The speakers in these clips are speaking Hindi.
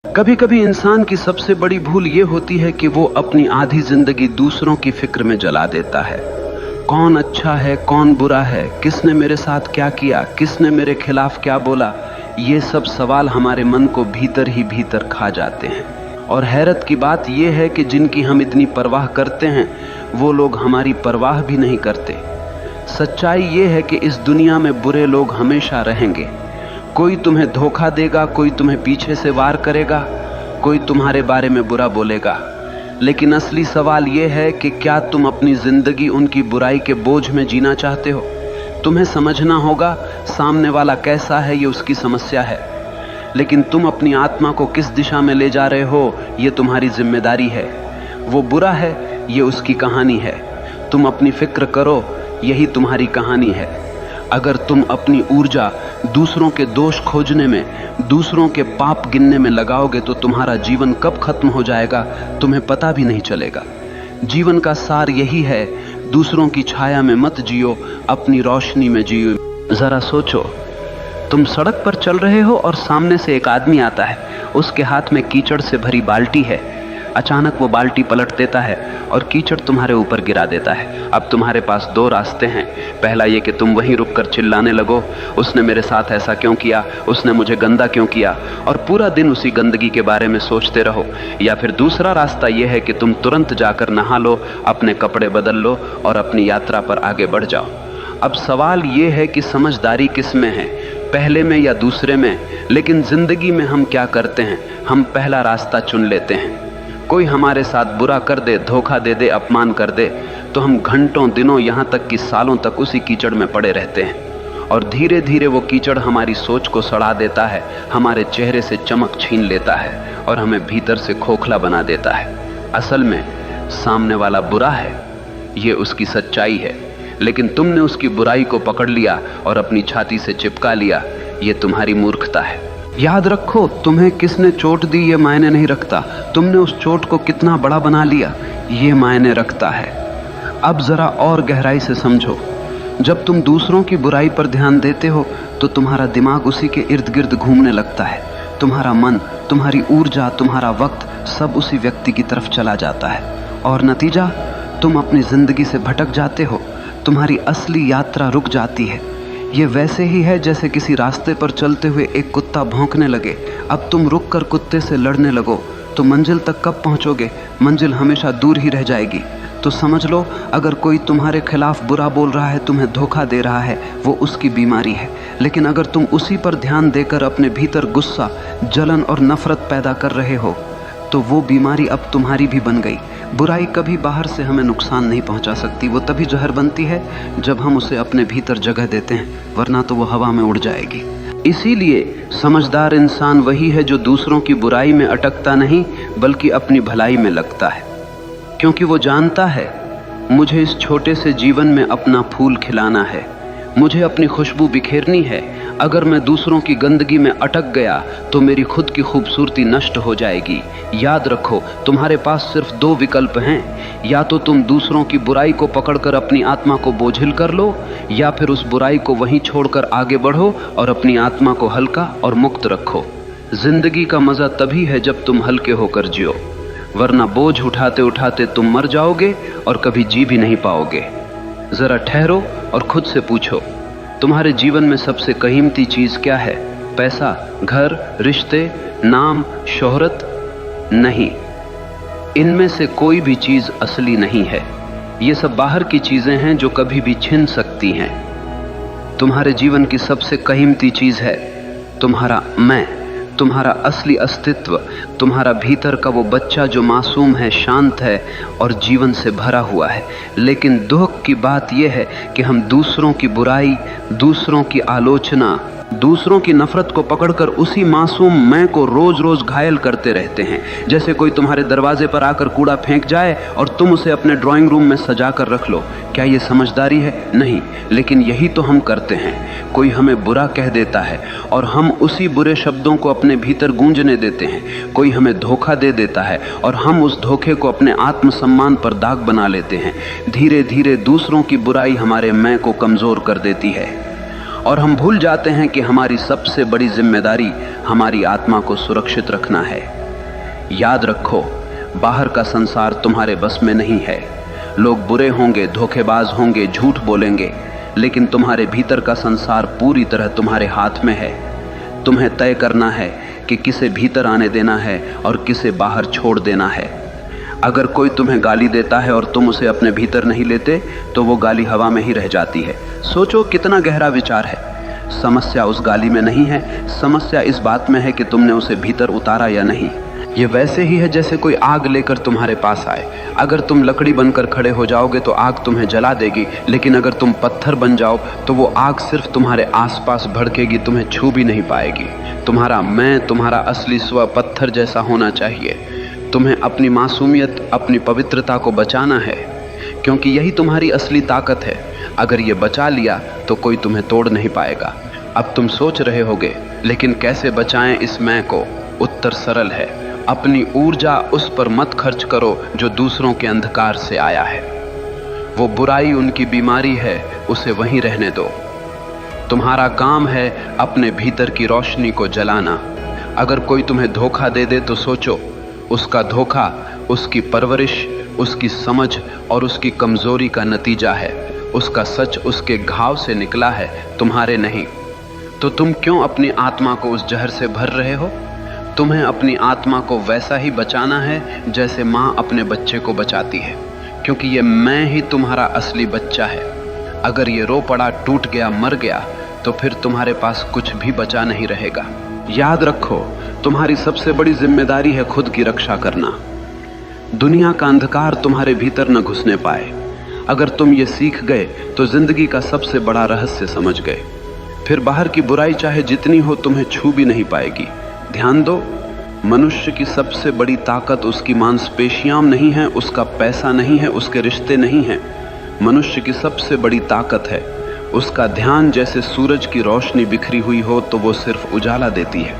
कभी कभी इंसान की सबसे बड़ी भूल ये होती है कि वो अपनी आधी जिंदगी दूसरों की फिक्र में जला देता है। कौन अच्छा है, कौन बुरा है, किसने मेरे साथ क्या किया, किसने मेरे खिलाफ क्या बोला, ये सब सवाल हमारे मन को भीतर ही भीतर खा जाते हैं। और हैरत की बात यह है कि जिनकी हम इतनी परवाह करते हैं वो लोग हमारी परवाह भी नहीं करते। सच्चाई ये है कि इस दुनिया में बुरे लोग हमेशा रहेंगे। कोई तुम्हें धोखा देगा, कोई तुम्हें पीछे से वार करेगा, कोई तुम्हारे बारे में बुरा बोलेगा। लेकिन असली सवाल यह है कि क्या तुम अपनी जिंदगी उनकी बुराई के बोझ में जीना चाहते हो? तुम्हें समझना होगा सामने वाला कैसा है, ये उसकी समस्या है, लेकिन तुम अपनी आत्मा को किस दिशा में ले जा रहे हो ये तुम्हारी जिम्मेदारी है। वो बुरा है, ये उसकी कहानी है। तुम अपनी फिक्र करो, यही तुम्हारी कहानी है। अगर तुम अपनी ऊर्जा दूसरों के दोष खोजने में, दूसरों के पाप गिनने में लगाओगे तो तुम्हारा जीवन कब खत्म हो जाएगा तुम्हें पता भी नहीं चलेगा। जीवन का सार यही है, दूसरों की छाया में मत जियो, अपनी रोशनी में जियो। जरा सोचो, तुम सड़क पर चल रहे हो और सामने से एक आदमी आता है, उसके हाथ में कीचड़ से भरी बाल्टी है। अचानक वो बाल्टी पलट देता है और कीचड़ तुम्हारे ऊपर गिरा देता है। अब तुम्हारे पास दो रास्ते हैं। पहला ये कि तुम वहीं रुककर चिल्लाने लगो, उसने मेरे साथ ऐसा क्यों किया, उसने मुझे गंदा क्यों किया, और पूरा दिन उसी गंदगी के बारे में सोचते रहो। या फिर दूसरा रास्ता यह है कि तुम तुरंत जाकर नहा लो, अपने कपड़े बदल लो और अपनी यात्रा पर आगे बढ़ जाओ। अब सवाल ये है कि समझदारी किस में है, पहले में या दूसरे में? लेकिन जिंदगी में हम क्या करते हैं, हम पहला रास्ता चुन लेते हैं। कोई हमारे साथ बुरा कर दे, धोखा दे दे, अपमान कर दे, तो हम घंटों, दिनों, यहाँ तक कि सालों तक उसी कीचड़ में पड़े रहते हैं। और धीरे धीरे वो कीचड़ हमारी सोच को सड़ा देता है, हमारे चेहरे से चमक छीन लेता है और हमें भीतर से खोखला बना देता है। असल में सामने वाला बुरा है, ये उसकी सच्चाई है, लेकिन तुमने उसकी बुराई को पकड़ लिया और अपनी छाती से चिपका लिया। ये तुम्हारी मूर्खता है। याद रखो, तुम्हें किसने चोट दी ये मायने नहीं रखता, तुमने उस चोट को कितना बड़ा बना लिया ये मायने रखता है। अब जरा और गहराई से समझो, जब तुम दूसरों की बुराई पर ध्यान देते हो तो तुम्हारा दिमाग उसी के इर्द गिर्द घूमने लगता है। तुम्हारा मन, तुम्हारी ऊर्जा, तुम्हारा वक्त सब उसी व्यक्ति की तरफ चला जाता है और नतीजा, तुम अपनी जिंदगी से भटक जाते हो। तुम्हारी असली यात्रा रुक जाती है। ये वैसे ही है जैसे किसी रास्ते पर चलते हुए एक कुत्ता भौंकने लगे। अब तुम रुक कर कुत्ते से लड़ने लगो तो मंजिल तक कब पहुंचोगे? मंजिल हमेशा दूर ही रह जाएगी। तो समझ लो, अगर कोई तुम्हारे खिलाफ बुरा बोल रहा है, तुम्हें धोखा दे रहा है, वो उसकी बीमारी है। लेकिन अगर तुम उसी पर ध्यान देकर अपने भीतर गुस्सा, जलन और नफरत पैदा कर रहे हो तो वो बीमारी अब तुम्हारी भी बन गई। बुराई कभी बाहर से हमें नुकसान नहीं पहुंचा सकती, वो तभी जहर बनती है जब हम उसे अपने भीतर जगह देते हैं, वरना तो वो हवा में उड़ जाएगी। इसीलिए समझदार इंसान वही है जो दूसरों की बुराई में अटकता नहीं बल्कि अपनी भलाई में लगता है, क्योंकि वो जानता है मुझे इस छोटे से जीवन में अपना फूल खिलाना है, मुझे अपनी खुशबू बिखेरनी है। अगर मैं दूसरों की गंदगी में अटक गया तो मेरी खुद की खूबसूरती नष्ट हो जाएगी। याद रखो, तुम्हारे पास सिर्फ दो विकल्प हैं, या तो तुम दूसरों की बुराई को पकड़कर अपनी आत्मा को बोझिल कर लो, या फिर उस बुराई को वहीं छोड़कर आगे बढ़ो और अपनी आत्मा को हल्का और मुक्त रखो। जिंदगी का मजा तभी है जब तुम हल्के होकर जियो, वरना बोझ उठाते उठाते तुम मर जाओगे और कभी जी भी नहीं पाओगे। जरा ठहरो और खुद से पूछो, तुम्हारे जीवन में सबसे कीमती चीज क्या है? पैसा, घर, रिश्ते, नाम, शोहरत? नहीं, इनमें से कोई भी चीज असली नहीं है। ये सब बाहर की चीजें हैं जो कभी भी छिन सकती हैं। तुम्हारे जीवन की सबसे कीमती चीज है तुम्हारा मैं, तुम्हारा असली अस्तित्व, तुम्हारा भीतर का वो बच्चा जो मासूम है, शांत है और जीवन से भरा हुआ है। लेकिन दुख की बात यह है कि हम दूसरों की बुराई, दूसरों की आलोचना, दूसरों की नफरत को पकड़कर उसी मासूम मैं को रोज रोज घायल करते रहते हैं। जैसे कोई तुम्हारे दरवाजे पर आकर कूड़ा फेंक जाए और तुम उसे अपने ड्राइंग रूम में सजा कर रख लो। क्या ये समझदारी है? नहीं, लेकिन यही तो हम करते हैं। कोई हमें बुरा कह देता है और हम उसी बुरे शब्दों को अपने भीतर गूंजने देते हैं। कोई हमें धोखा दे देता है और हम उस धोखे को अपने आत्मसम्मान पर दाग बना लेते हैं। धीरे धीरे दूसरों की बुराई हमारे मैं को कमजोर कर देती है और हम भूल जाते हैं कि हमारी सबसे बड़ी जिम्मेदारी हमारी आत्मा को सुरक्षित रखना है। याद रखो, बाहर का संसार तुम्हारे बस में नहीं है। लोग बुरे होंगे, धोखेबाज होंगे, झूठ बोलेंगे, लेकिन तुम्हारे भीतर का संसार पूरी तरह तुम्हारे हाथ में है। तुम्हें तय करना है कि किसे भीतर आने देना है और किसे बाहर छोड़ देना है। अगर कोई तुम्हें गाली देता है और तुम उसे अपने भीतर नहीं लेते तो वो गाली हवा में ही रह जाती है। सोचो कितना गहरा विचार है। समस्या उस गाली में नहीं है, समस्या इस बात में है कि तुमने उसे भीतर उतारा या नहीं। ये वैसे ही है जैसे कोई आग लेकर तुम्हारे पास आए। अगर तुम लकड़ी बनकर खड़े हो जाओगे तो आग तुम्हें जला देगी, लेकिन अगर तुम पत्थर बन जाओ तो वो आग सिर्फ तुम्हारे आसपास भड़केगी, तुम्हें छू भी नहीं पाएगी। तुम्हारा मैं, तुम्हारा असली स्व पत्थर जैसा होना चाहिए। तुम्हें अपनी मासूमियत, अपनी पवित्रता को बचाना है, क्योंकि यही तुम्हारी असली ताकत है। अगर ये बचा लिया तो कोई तुम्हें तोड़ नहीं पाएगा। अब तुम सोच रहे होगे, लेकिन कैसे बचाएं इस मैं को? उत्तर सरल है, अपनी ऊर्जा उस पर मत खर्च करो जो दूसरों के अंधकार से आया है। वो बुराई उनकी बीमारी है, उसे वहीं रहने दो। तुम्हारा काम है अपने भीतर की रोशनी को जलाना। अगर कोई तुम्हें धोखा दे दे तो सोचो, उसका धोखा उसकी परवरिश, उसकी समझ और उसकी कमजोरी का नतीजा है। उसका सच उसके घाव से निकला है, तुम्हारे नहीं। तो तुम क्यों अपनी आत्मा को उस जहर से भर रहे हो? तुम्हें अपनी आत्मा को वैसा ही बचाना है जैसे माँ अपने बच्चे को बचाती है, क्योंकि ये मैं ही तुम्हारा असली बच्चा है। अगर ये रो पड़ा, टूट गया, मर गया तो फिर तुम्हारे पास कुछ भी बचा नहीं रहेगा। याद रखो, तुम्हारी सबसे बड़ी जिम्मेदारी है खुद की रक्षा करना। दुनिया का अंधकार तुम्हारे भीतर न घुसने पाए। अगर तुम ये सीख गए तो जिंदगी का सबसे बड़ा रहस्य समझ गए। फिर बाहर की बुराई चाहे जितनी हो तुम्हें छू भी नहीं पाएगी। ध्यान दो, मनुष्य की सबसे बड़ी ताकत उसकी मांसपेशियां नहीं है, उसका पैसा नहीं है, उसके रिश्ते नहीं हैं। मनुष्य की सबसे बड़ी ताकत है उसका ध्यान। जैसे सूरज की रोशनी बिखरी हुई हो तो वो सिर्फ उजाला देती है,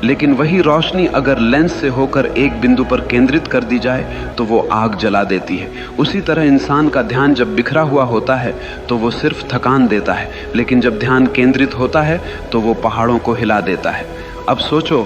लेकिन वही रोशनी अगर लेंस से होकर एक बिंदु पर केंद्रित कर दी जाए तो वो आग जला देती है। उसी तरह इंसान का ध्यान जब बिखरा हुआ होता है तो वो सिर्फ थकान देता है, लेकिन जब ध्यान केंद्रित होता है तो वो पहाड़ों को हिला देता है। अब सोचो,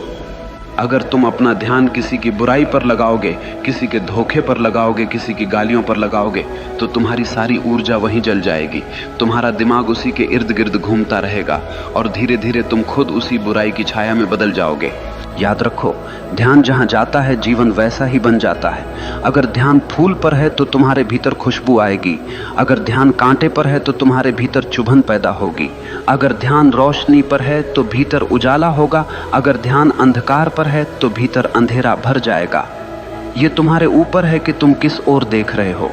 अगर तुम अपना ध्यान किसी की बुराई पर लगाओगे, किसी के धोखे पर लगाओगे, किसी की गालियों पर लगाओगे तो तुम्हारी सारी ऊर्जा वहीं जल जाएगी। तुम्हारा दिमाग उसी के इर्द गिर्द घूमता रहेगा और धीरे धीरे तुम खुद उसी बुराई की छाया में बदल जाओगे। याद रखो, ध्यान जहाँ जाता है जीवन वैसा ही बन जाता है। अगर ध्यान फूल पर है तो तुम्हारे भीतर खुशबू आएगी। अगर ध्यान कांटे पर है तो तुम्हारे भीतर चुभन पैदा होगी। अगर ध्यान रोशनी पर है तो भीतर उजाला होगा। अगर ध्यान अंधकार पर है तो भीतर अंधेरा भर जाएगा। ये तुम्हारे ऊपर है कि तुम किस ओर देख रहे हो।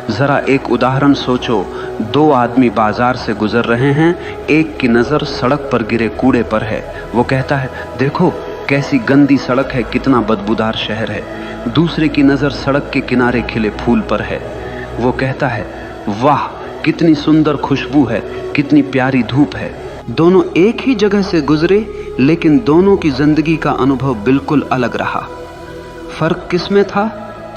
जरा एक उदाहरण सोचो, दो आदमी बाजार से गुजर रहे हैं। एक की नज़र सड़क पर गिरे कूड़े पर है। वो कहता है, देखो कैसी गंदी सड़क है, कितना बदबूदार शहर है। दूसरे की नज़र सड़क के किनारे खिले फूल पर है। वो कहता है, वाह कितनी सुंदर खुशबू है, कितनी प्यारी धूप है। दोनों एक ही जगह से गुजरे, लेकिन दोनों की जिंदगी का अनुभव बिल्कुल अलग रहा। फर्क किसमें था?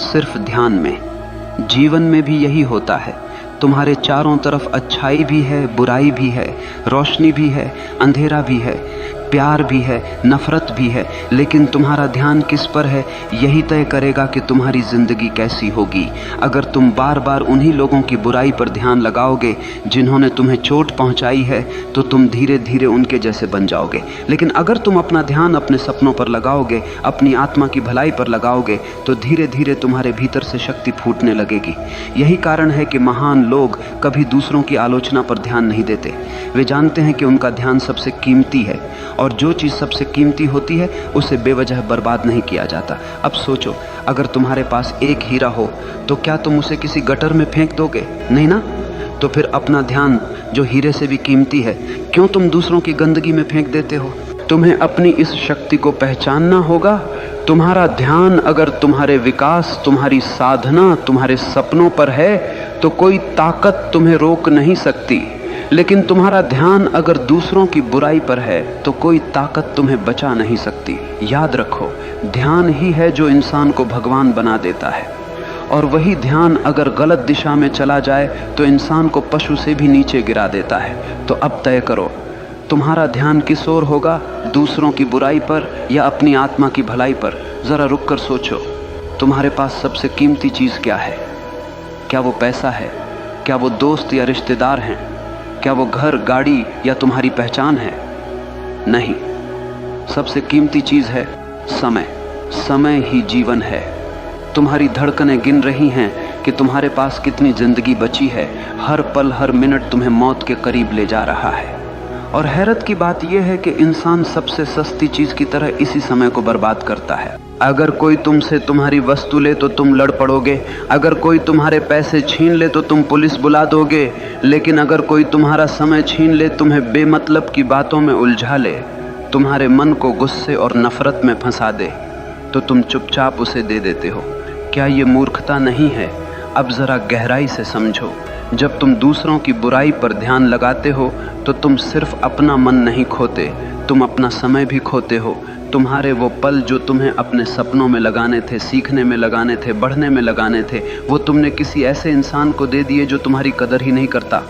सिर्फ ध्यान में। जीवन में भी यही होता है। तुम्हारे चारों तरफ अच्छाई भी है, बुराई भी है, रोशनी भी है, अंधेरा भी है, प्यार भी है, नफरत भी है, लेकिन तुम्हारा ध्यान किस पर है यही तय करेगा कि तुम्हारी जिंदगी कैसी होगी। अगर तुम बार बार उन्हीं लोगों की बुराई पर ध्यान लगाओगे जिन्होंने तुम्हें चोट पहुंचाई है तो तुम धीरे धीरे उनके जैसे बन जाओगे। लेकिन अगर तुम अपना ध्यान अपने सपनों पर लगाओगे, अपनी आत्मा की भलाई पर लगाओगे, तो धीरे धीरे तुम्हारे भीतर से शक्ति फूटने लगेगी। यही कारण है कि महान लोग कभी दूसरों की आलोचना पर ध्यान नहीं देते। वे जानते हैं कि उनका ध्यान सबसे कीमती है, और जो चीज़ सबसे कीमती होती है उसे बेवजह बर्बाद नहीं किया जाता। अब सोचो, अगर तुम्हारे पास एक हीरा हो तो क्या तुम उसे किसी गटर में फेंक दोगे? नहीं ना। तो फिर अपना ध्यान जो हीरे से भी कीमती है, क्यों तुम दूसरों की गंदगी में फेंक देते हो? तुम्हें अपनी इस शक्ति को पहचानना होगा। तुम्हारा ध्यान अगर तुम्हारे विकास, तुम्हारी साधना, तुम्हारे सपनों पर है तो कोई ताकत तुम्हें रोक नहीं सकती। लेकिन तुम्हारा ध्यान अगर दूसरों की बुराई पर है तो कोई ताकत तुम्हें बचा नहीं सकती। याद रखो, ध्यान ही है जो इंसान को भगवान बना देता है, और वही ध्यान अगर गलत दिशा में चला जाए तो इंसान को पशु से भी नीचे गिरा देता है। तो अब तय करो, तुम्हारा ध्यान किस ओर होगा, दूसरों की बुराई पर या अपनी आत्मा की भलाई पर? जरा रुक कर सोचो, तुम्हारे पास सबसे कीमती चीज क्या है? क्या वो पैसा है? क्या वो दोस्त या रिश्तेदार हैं? क्या वो घर, गाड़ी या तुम्हारी पहचान है? नहीं, सबसे कीमती चीज है समय। समय ही जीवन है। तुम्हारी धड़कनें गिन रही हैं कि तुम्हारे पास कितनी जिंदगी बची है। हर पल, हर मिनट तुम्हें मौत के करीब ले जा रहा है। और हैरत की बात यह है कि इंसान सबसे सस्ती चीज की तरह इसी समय को बर्बाद करता है। अगर कोई तुमसे तुम्हारी वस्तु ले तो तुम लड़ पड़ोगे, अगर कोई तुम्हारे पैसे छीन ले तो तुम पुलिस बुला दोगे, लेकिन अगर कोई तुम्हारा समय छीन ले, तुम्हें बेमतलब की बातों में उलझा ले, तुम्हारे मन को गुस्से और नफरत में फंसा दे, तो तुम चुपचाप उसे दे देते हो। क्या ये मूर्खता नहीं है? अब जरा गहराई से समझो। जब तुम दूसरों की बुराई पर ध्यान लगाते हो तो तुम सिर्फ अपना मन नहीं खोते, तुम अपना समय भी खोते हो। तुम्हारे वो पल जो तुम्हें अपने सपनों में लगाने थे, सीखने में लगाने थे, बढ़ने में लगाने थे, वो तुमने किसी ऐसे इंसान को दे दिए जो तुम्हारी कदर ही नहीं करता।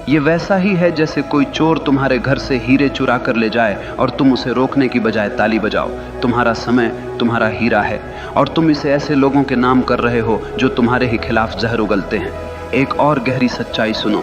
ये वैसा ही है जैसे कोई चोर तुम्हारे घर से हीरे चुरा कर ले जाए और तुम उसे रोकने की बजाय ताली बजाओ। तुम्हारा समय तुम्हारा हीरा है और तुम इसे ऐसे लोगों के नाम कर रहे हो जो तुम्हारे ही खिलाफ जहर उगलते हैं। एक और गहरी सच्चाई सुनो,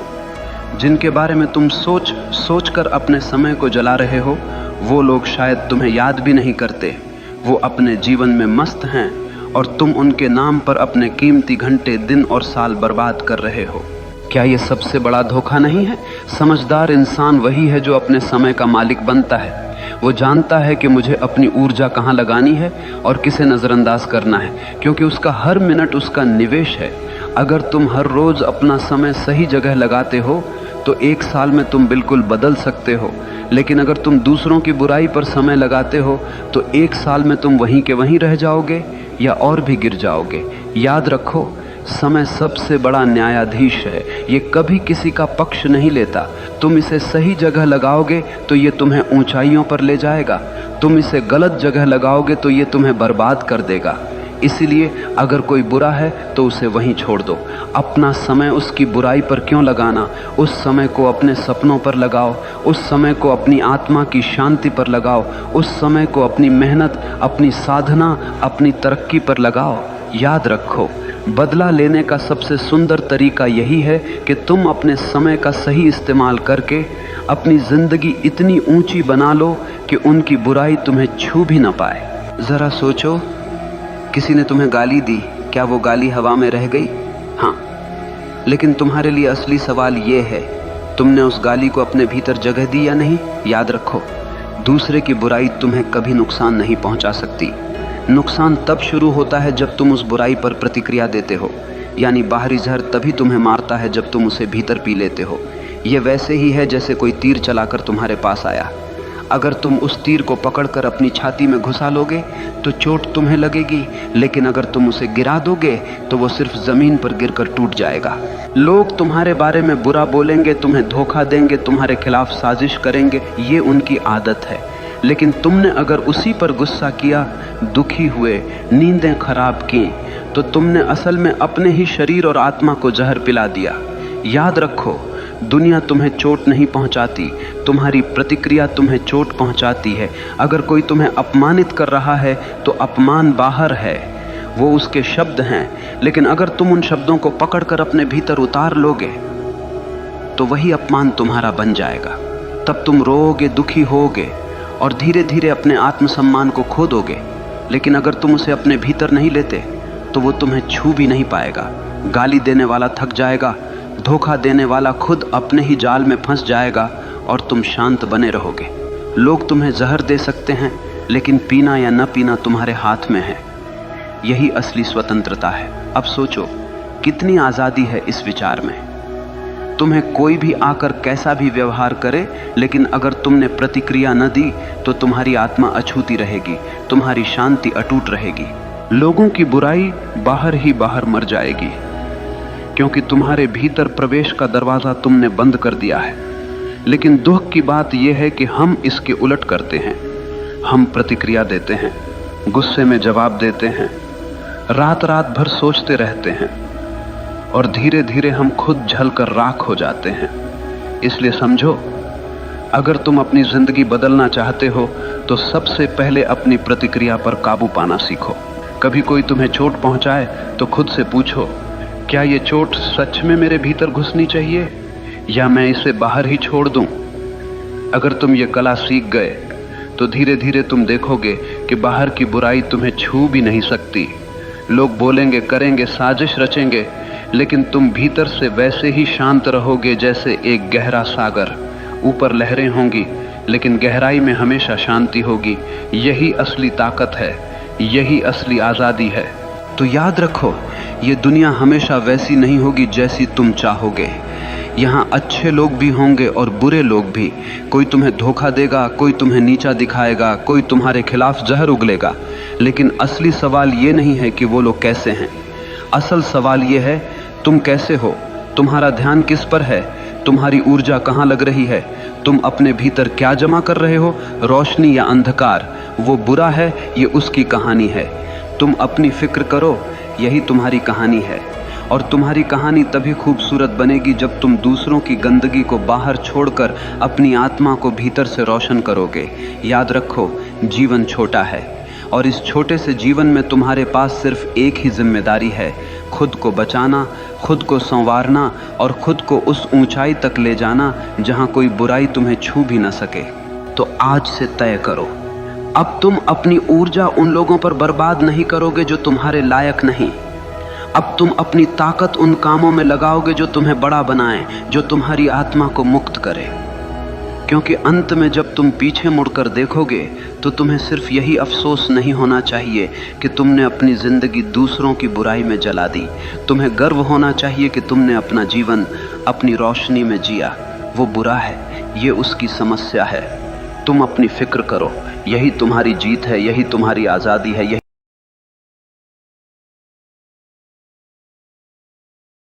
जिनके बारे में तुम सोच कर अपने समय को जला रहे हो, वो लोग शायद तुम्हें याद भी नहीं करते। वो अपने जीवन में मस्त हैं और तुम उनके नाम पर अपने कीमती घंटे, दिन और साल बर्बाद कर रहे हो। क्या ये सबसे बड़ा धोखा नहीं है? समझदार इंसान वही है जो अपने समय का मालिक बनता है। वो जानता है कि मुझे अपनी ऊर्जा कहाँ लगानी है और किसे नज़रअंदाज करना है, क्योंकि उसका हर मिनट उसका निवेश है। अगर तुम हर रोज़ अपना समय सही जगह लगाते हो तो एक साल में तुम बिल्कुल बदल सकते हो, लेकिन अगर तुम दूसरों की बुराई पर समय लगाते हो तो एक साल में तुम वहीं के वहीं रह जाओगे या और भी गिर जाओगे। याद रखो, समय सबसे बड़ा न्यायाधीश है। ये कभी किसी का पक्ष नहीं लेता। तुम इसे सही जगह लगाओगे तो ये तुम्हें ऊंचाइयों पर ले जाएगा, तुम इसे गलत जगह लगाओगे तो ये तुम्हें बर्बाद कर देगा। इसीलिए अगर कोई बुरा है तो उसे वहीं छोड़ दो। अपना समय उसकी बुराई पर क्यों लगाना? उस समय को अपने सपनों पर लगाओ, उस समय को अपनी आत्मा की शांति पर लगाओ, उस समय को अपनी मेहनत, अपनी साधना, अपनी तरक्की पर लगाओ। याद रखो, बदला लेने का सबसे सुंदर तरीका यही है कि तुम अपने समय का सही इस्तेमाल करके अपनी जिंदगी इतनी ऊंची बना लो कि उनकी बुराई तुम्हें छू भी ना पाए। जरा सोचो, किसी ने तुम्हें गाली दी, क्या वो गाली हवा में रह गई? हाँ, लेकिन तुम्हारे लिए असली सवाल ये है, तुमने उस गाली को अपने भीतर जगह दी या नहीं? याद रखो, दूसरे की बुराई तुम्हें कभी नुकसान नहीं पहुंचा सकती। नुकसान तब शुरू होता है जब तुम उस बुराई पर प्रतिक्रिया देते हो, यानी बाहरी जहर तभी तुम्हें मारता है जब तुम उसे भीतर पी लेते हो। यह वैसे ही है जैसे कोई तीर चलाकर तुम्हारे पास आया। अगर तुम उस तीर को पकड़कर अपनी छाती में घुसा लोगे तो चोट तुम्हें लगेगी, लेकिन अगर तुम उसे गिरा दोगे तो वो सिर्फ जमीन पर गिरकर टूट जाएगा। लोग तुम्हारे बारे में बुरा बोलेंगे, तुम्हें धोखा देंगे, तुम्हारे खिलाफ साजिश करेंगे, ये उनकी आदत है। लेकिन तुमने अगर उसी पर गुस्सा किया, दुखी हुए, नींदें खराब की, तो तुमने असल में अपने ही शरीर और आत्मा को जहर पिला दिया। याद रखो, दुनिया तुम्हें चोट नहीं पहुंचाती, तुम्हारी प्रतिक्रिया तुम्हें चोट पहुंचाती है। अगर कोई तुम्हें अपमानित कर रहा है तो अपमान बाहर है, वो उसके शब्द हैं, लेकिन अगर तुम उन शब्दों को पकड़कर अपने भीतर उतार लोगे तो वही अपमान तुम्हारा बन जाएगा। तब तुम रोओगे, दुखी होगे और धीरे धीरे अपने आत्मसम्मान को खो दोगे। लेकिन अगर तुम उसे अपने भीतर नहीं लेते तो वो तुम्हें छू भी नहीं पाएगा। गाली देने वाला थक जाएगा, धोखा देने वाला खुद अपने ही जाल में फंस जाएगा और तुम शांत बने रहोगे। लोग तुम्हें जहर दे सकते हैं, लेकिन पीना या न पीना तुम्हारे हाथ में है। यही असली स्वतंत्रता है। अब सोचो, कितनी आज़ादी है इस विचार में। तुम्हें कोई भी आकर कैसा भी व्यवहार करे, लेकिन अगर तुमने प्रतिक्रिया न दी तो तुम्हारी आत्मा अछूती रहेगी, तुम्हारी शांति अटूट रहेगी। लोगों की बुराई बाहर ही बाहर मर जाएगी, क्योंकि तुम्हारे भीतर प्रवेश का दरवाज़ा तुमने बंद कर दिया है। लेकिन दुख की बात यह है कि हम इसके उलट करते हैं। हम प्रतिक्रिया देते हैं, गुस्से में जवाब देते हैं, रात रात भर सोचते रहते हैं और धीरे धीरे हम खुद जलकर राख हो जाते हैं। इसलिए समझो, अगर तुम अपनी जिंदगी बदलना चाहते हो तो सबसे पहले अपनी प्रतिक्रिया पर काबू पाना सीखो। कभी कोई तुम्हें चोट पहुंचाए तो खुद से पूछो, क्या ये चोट सच में मेरे भीतर घुसनी चाहिए या मैं इसे बाहर ही छोड़ दूं? अगर तुम ये कला सीख गए तो धीरे धीरे तुम देखोगे कि बाहर की बुराई तुम्हें छू भी नहीं सकती। लोग बोलेंगे, करेंगे, साजिश रचेंगे, लेकिन तुम भीतर से वैसे ही शांत रहोगे जैसे एक गहरा सागर। ऊपर लहरें होंगी लेकिन गहराई में हमेशा शांति होगी। यही असली ताकत है, यही असली आज़ादी है। तो याद रखो, ये दुनिया हमेशा वैसी नहीं होगी जैसी तुम चाहोगे। यहाँ अच्छे लोग भी होंगे और बुरे लोग भी। कोई तुम्हें धोखा देगा, कोई तुम्हें नीचा दिखाएगा, कोई तुम्हारे खिलाफ जहर उगलेगा। लेकिन असली सवाल ये नहीं है कि वो लोग कैसे हैं। असल सवाल ये है, तुम कैसे हो? तुम्हारा ध्यान किस पर है? तुम्हारी ऊर्जा कहाँ लग रही है? तुम अपने भीतर क्या जमा कर रहे हो, रोशनी या अंधकार? वो बुरा है, ये उसकी कहानी है। तुम अपनी फिक्र करो, यही तुम्हारी कहानी है। और तुम्हारी कहानी तभी खूबसूरत बनेगी जब तुम दूसरों की गंदगी को बाहर छोड़कर अपनी आत्मा को भीतर से रोशन करोगे। याद रखो, जीवन छोटा है और इस छोटे से जीवन में तुम्हारे पास सिर्फ एक ही जिम्मेदारी है, खुद को बचाना, खुद को संवारना और खुद को उस ऊंचाई तक ले जाना जहां कोई बुराई तुम्हें छू भी न सके। तो आज से तय करो, अब तुम अपनी ऊर्जा उन लोगों पर बर्बाद नहीं करोगे जो तुम्हारे लायक नहीं। अब तुम अपनी ताकत उन कामों में लगाओगे जो तुम्हें बड़ा बनाएं, जो तुम्हारी आत्मा को मुक्त करें। क्योंकि अंत में जब तुम पीछे मुड़कर देखोगे तो तुम्हें सिर्फ यही अफसोस नहीं होना चाहिए कि तुमने अपनी जिंदगी दूसरों की बुराई में जला दी। तुम्हें गर्व होना चाहिए कि तुमने अपना जीवन अपनी रोशनी में जिया। वो बुरा है, ये उसकी समस्या है। तुम अपनी फिक्र करो, यही तुम्हारी जीत है, यही तुम्हारी आज़ादी है। यही